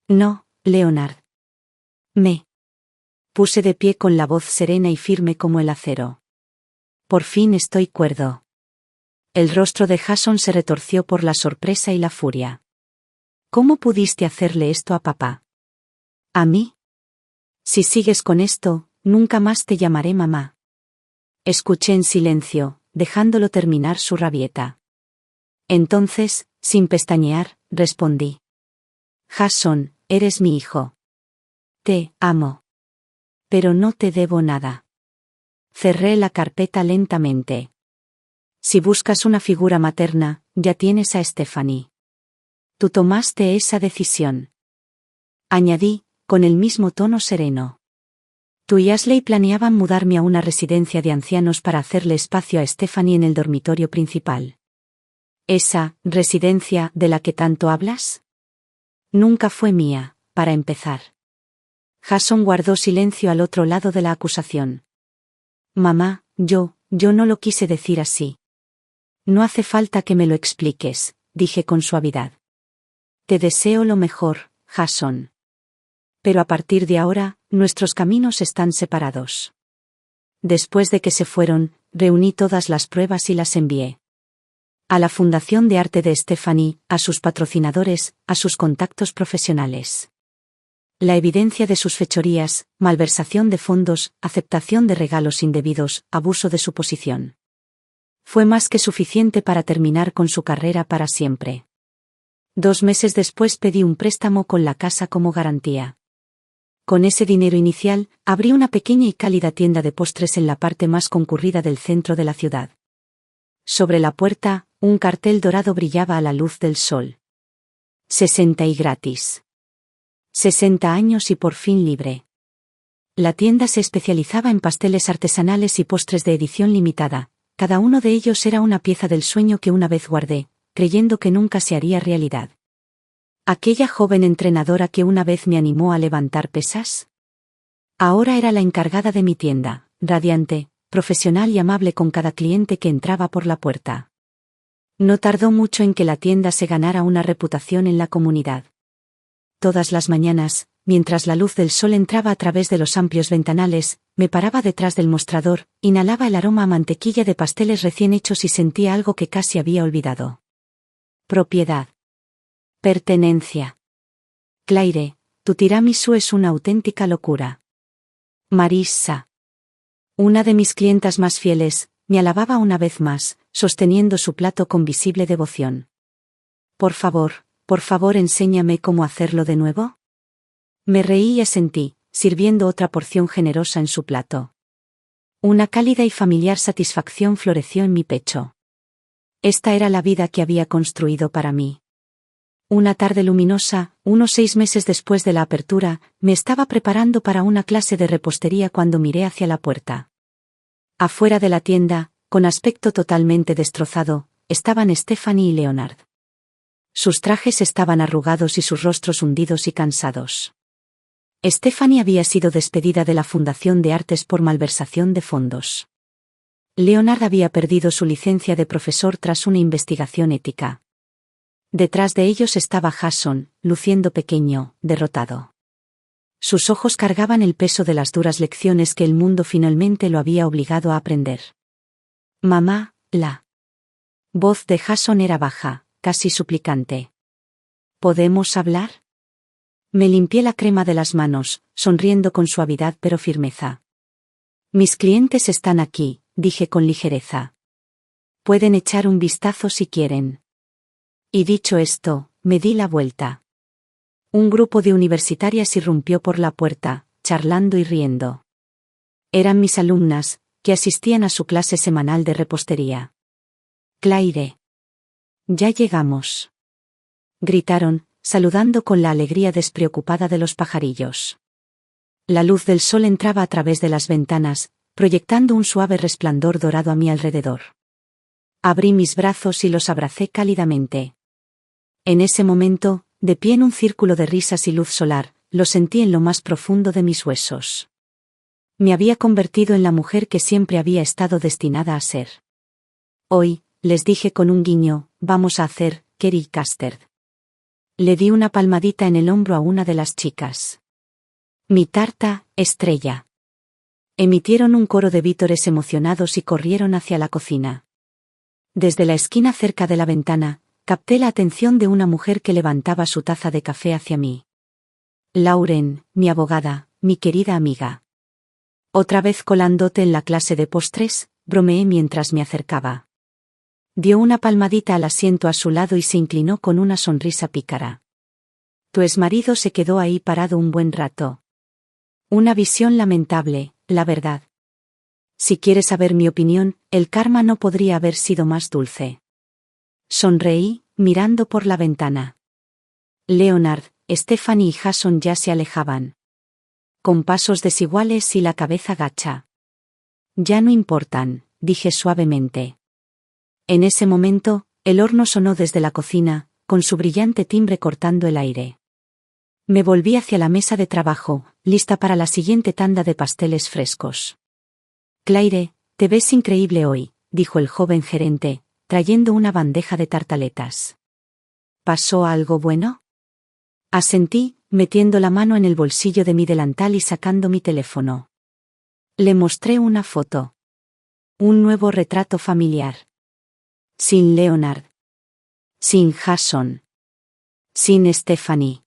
«No, Leonard». Me puse de pie con la voz serena y firme como el acero. «Por fin estoy cuerdo». El rostro de Jason se retorció por la sorpresa y la furia. «¿Cómo pudiste hacerle esto a papá?» «¿A mí? Si sigues con esto, nunca más te llamaré mamá». Escuché en silencio, dejándolo terminar su rabieta. Entonces, sin pestañear, respondí. «Jason, eres mi hijo. Te amo. Pero no te debo nada». Cerré la carpeta lentamente. «Si buscas una figura materna, ya tienes a Stephanie. Tú tomaste esa decisión». Añadí, con el mismo tono sereno. «Tú y Ashley planeaban mudarme a una residencia de ancianos para hacerle espacio a Stephanie en el dormitorio principal. ¿Esa residencia de la que tanto hablas? Nunca fue mía, para empezar». Jason guardó silencio al otro lado de la acusación. «Mamá, yo no lo quise decir así». «No hace falta que me lo expliques», dije con suavidad. «Te deseo lo mejor, Jason. Pero a partir de ahora, nuestros caminos están separados». Después de que se fueron, reuní todas las pruebas y las envié. A la Fundación de Arte de Stephanie, a sus patrocinadores, a sus contactos profesionales. La evidencia de sus fechorías, malversación de fondos, aceptación de regalos indebidos, abuso de su posición. Fue más que suficiente para terminar con su carrera para siempre. 2 meses después pedí un préstamo con la casa como garantía. Con ese dinero inicial, abrí una pequeña y cálida tienda de postres en la parte más concurrida del centro de la ciudad. Sobre la puerta, un cartel dorado brillaba a la luz del sol. 60 y gratis. 60 años y por fin libre. La tienda se especializaba en pasteles artesanales y postres de edición limitada. Cada uno de ellos era una pieza del sueño que una vez guardé, creyendo que nunca se haría realidad. Aquella joven entrenadora que una vez me animó a levantar pesas. Ahora era la encargada de mi tienda, radiante, profesional y amable con cada cliente que entraba por la puerta. No tardó mucho en que la tienda se ganara una reputación en la comunidad. Todas las mañanas, mientras la luz del sol entraba a través de los amplios ventanales, me paraba detrás del mostrador, inhalaba el aroma a mantequilla de pasteles recién hechos y sentía algo que casi había olvidado. Propiedad. Pertenencia. Claire, tu tiramisú es una auténtica locura. Marissa. Una de mis clientas más fieles, me alababa una vez más, sosteniendo su plato con visible devoción. Por favor, enséñame cómo hacerlo de nuevo». Me reí y asentí, sirviendo otra porción generosa en su plato. Una cálida y familiar satisfacción floreció en mi pecho. Esta era la vida que había construido para mí. Una tarde luminosa, unos 6 meses después de la apertura, me estaba preparando para una clase de repostería cuando miré hacia la puerta. Afuera de la tienda, con aspecto totalmente destrozado, estaban Stephanie y Leonard. Sus trajes estaban arrugados y sus rostros hundidos y cansados. Stephanie había sido despedida de la Fundación de Artes por malversación de fondos. Leonard había perdido su licencia de profesor tras una investigación ética. Detrás de ellos estaba Jason, luciendo pequeño, derrotado. Sus ojos cargaban el peso de las duras lecciones que el mundo finalmente lo había obligado a aprender. «Mamá», la voz de Jason era baja, casi suplicante. ¿Podemos hablar? Me limpié la crema de las manos, sonriendo con suavidad pero firmeza. Mis clientes están aquí, dije con ligereza. Pueden echar un vistazo si quieren. Y dicho esto, me di la vuelta. Un grupo de universitarias irrumpió por la puerta, charlando y riendo. Eran mis alumnas, que asistían a su clase semanal de repostería. Claire. Ya llegamos. Gritaron, saludando con la alegría despreocupada de los pajarillos. La luz del sol entraba a través de las ventanas, proyectando un suave resplandor dorado a mi alrededor. Abrí mis brazos y los abracé cálidamente. En ese momento, de pie en un círculo de risas y luz solar, lo sentí en lo más profundo de mis huesos. Me había convertido en la mujer que siempre había estado destinada a ser. Hoy, les dije con un guiño, vamos a hacer, Kerry Custard. Le di una palmadita en el hombro a una de las chicas. Mi tarta, estrella. Emitieron un coro de vítores emocionados y corrieron hacia la cocina. Desde la esquina cerca de la ventana, capté la atención de una mujer que levantaba su taza de café hacia mí. Lauren, mi abogada, mi querida amiga. Otra vez colándote en la clase de postres, bromeé mientras me acercaba. Dio una palmadita al asiento a su lado y se inclinó con una sonrisa pícara. Tu exmarido se quedó ahí parado un buen rato. Una visión lamentable, la verdad. Si quieres saber mi opinión, el karma no podría haber sido más dulce. Sonreí, mirando por la ventana. Leonard, Stephanie y Jason ya se alejaban. Con pasos desiguales y la cabeza gacha. Ya no importan, dije suavemente. En ese momento, el horno sonó desde la cocina, con su brillante timbre cortando el aire. Me volví hacia la mesa de trabajo, lista para la siguiente tanda de pasteles frescos. Claire, te ves increíble hoy, dijo el joven gerente, trayendo una bandeja de tartaletas. ¿Pasó algo bueno? Asentí, metiendo la mano en el bolsillo de mi delantal y sacando mi teléfono. Le mostré una foto. Un nuevo retrato familiar. Sin Leonard. Sin Jason. Sin Stephanie.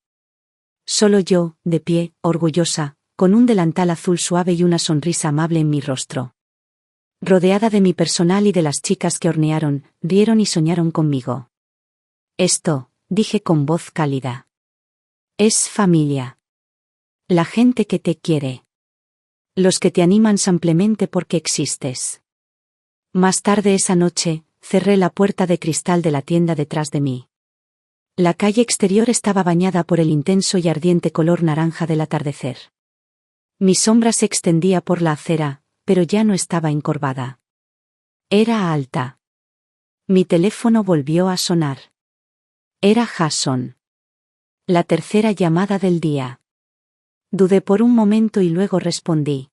Solo yo, de pie, orgullosa, con un delantal azul suave y una sonrisa amable en mi rostro. Rodeada de mi personal y de las chicas que hornearon, rieron y soñaron conmigo. Esto, dije con voz cálida. Es familia. La gente que te quiere. Los que te animan simplemente porque existes. Más tarde esa noche, cerré la puerta de cristal de la tienda detrás de mí. La calle exterior estaba bañada por el intenso y ardiente color naranja del atardecer. Mi sombra se extendía por la acera, pero ya no estaba encorvada. Era alta. Mi teléfono volvió a sonar. Era Jason. La tercera llamada del día. Dudé por un momento y luego respondí.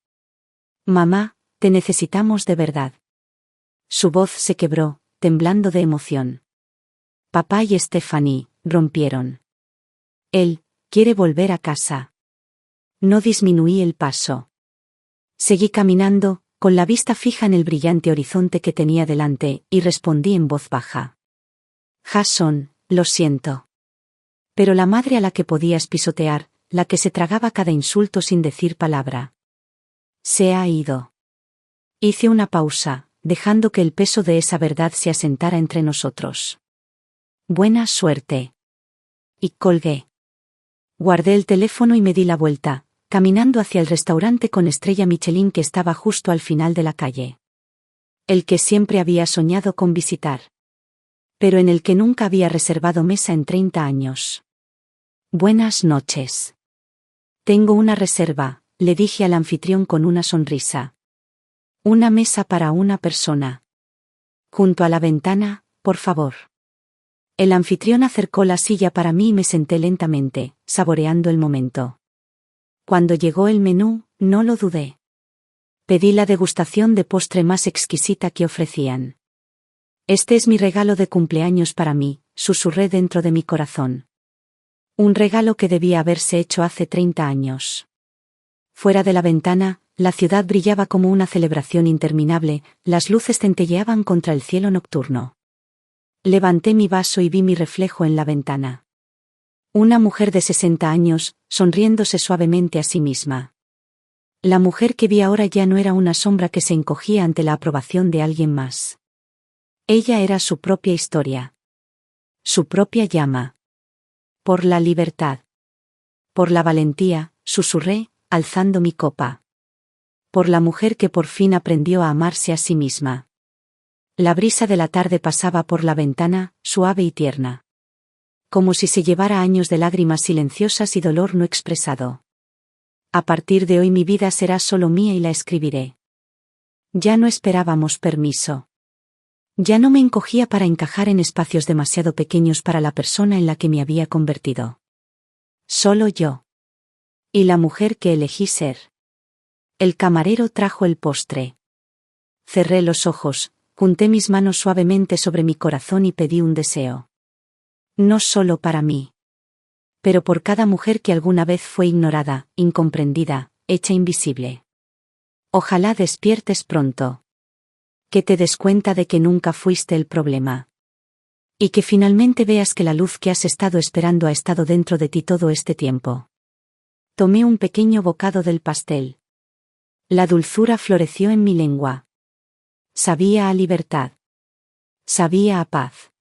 Mamá, te necesitamos de verdad. Su voz se quebró, temblando de emoción. Papá y Stephanie rompieron. Él quiere volver a casa. No disminuí el paso. Seguí caminando, con la vista fija en el brillante horizonte que tenía delante, y respondí en voz baja. Jason, lo siento. Pero la madre a la que podías pisotear, la que se tragaba cada insulto sin decir palabra. Se ha ido. Hice una pausa, dejando que el peso de esa verdad se asentara entre nosotros. Buena suerte. Y colgué. Guardé el teléfono y me di la vuelta, caminando hacia el restaurante con estrella Michelin que estaba justo al final de la calle. El que siempre había soñado con visitar. Pero en el que nunca había reservado mesa en 30 años. Buenas noches. Tengo una reserva, le dije al anfitrión con una sonrisa. Una mesa para una persona. Junto a la ventana, por favor. El anfitrión acercó la silla para mí y me senté lentamente, saboreando el momento. Cuando llegó el menú, no lo dudé. Pedí la degustación de postre más exquisita que ofrecían. Este es mi regalo de cumpleaños para mí, susurré dentro de mi corazón. Un regalo que debía haberse hecho hace 30 años. Fuera de la ventana, la ciudad brillaba como una celebración interminable, las luces centelleaban contra el cielo nocturno. Levanté mi vaso y vi mi reflejo en la ventana. Una mujer de 60 años, sonriéndose suavemente a sí misma. La mujer que vi ahora ya no era una sombra que se encogía ante la aprobación de alguien más. Ella era su propia historia. Su propia llama. Por la libertad. Por la valentía, susurré, alzando mi copa. Por la mujer que por fin aprendió a amarse a sí misma. La brisa de la tarde pasaba por la ventana, suave y tierna. Como si se llevara años de lágrimas silenciosas y dolor no expresado. A partir de hoy mi vida será solo mía y la escribiré. Ya no esperábamos permiso. Ya no me encogía para encajar en espacios demasiado pequeños para la persona en la que me había convertido. Solo yo. Y la mujer que elegí ser. El camarero trajo el postre. Cerré los ojos, junté mis manos suavemente sobre mi corazón y pedí un deseo. No solo para mí. Pero por cada mujer que alguna vez fue ignorada, incomprendida, hecha invisible. Ojalá despiertes pronto. Que te des cuenta de que nunca fuiste el problema. Y que finalmente veas que la luz que has estado esperando ha estado dentro de ti todo este tiempo. Tomé un pequeño bocado del pastel. La dulzura floreció en mi lengua. Sabía a libertad. Sabía a paz.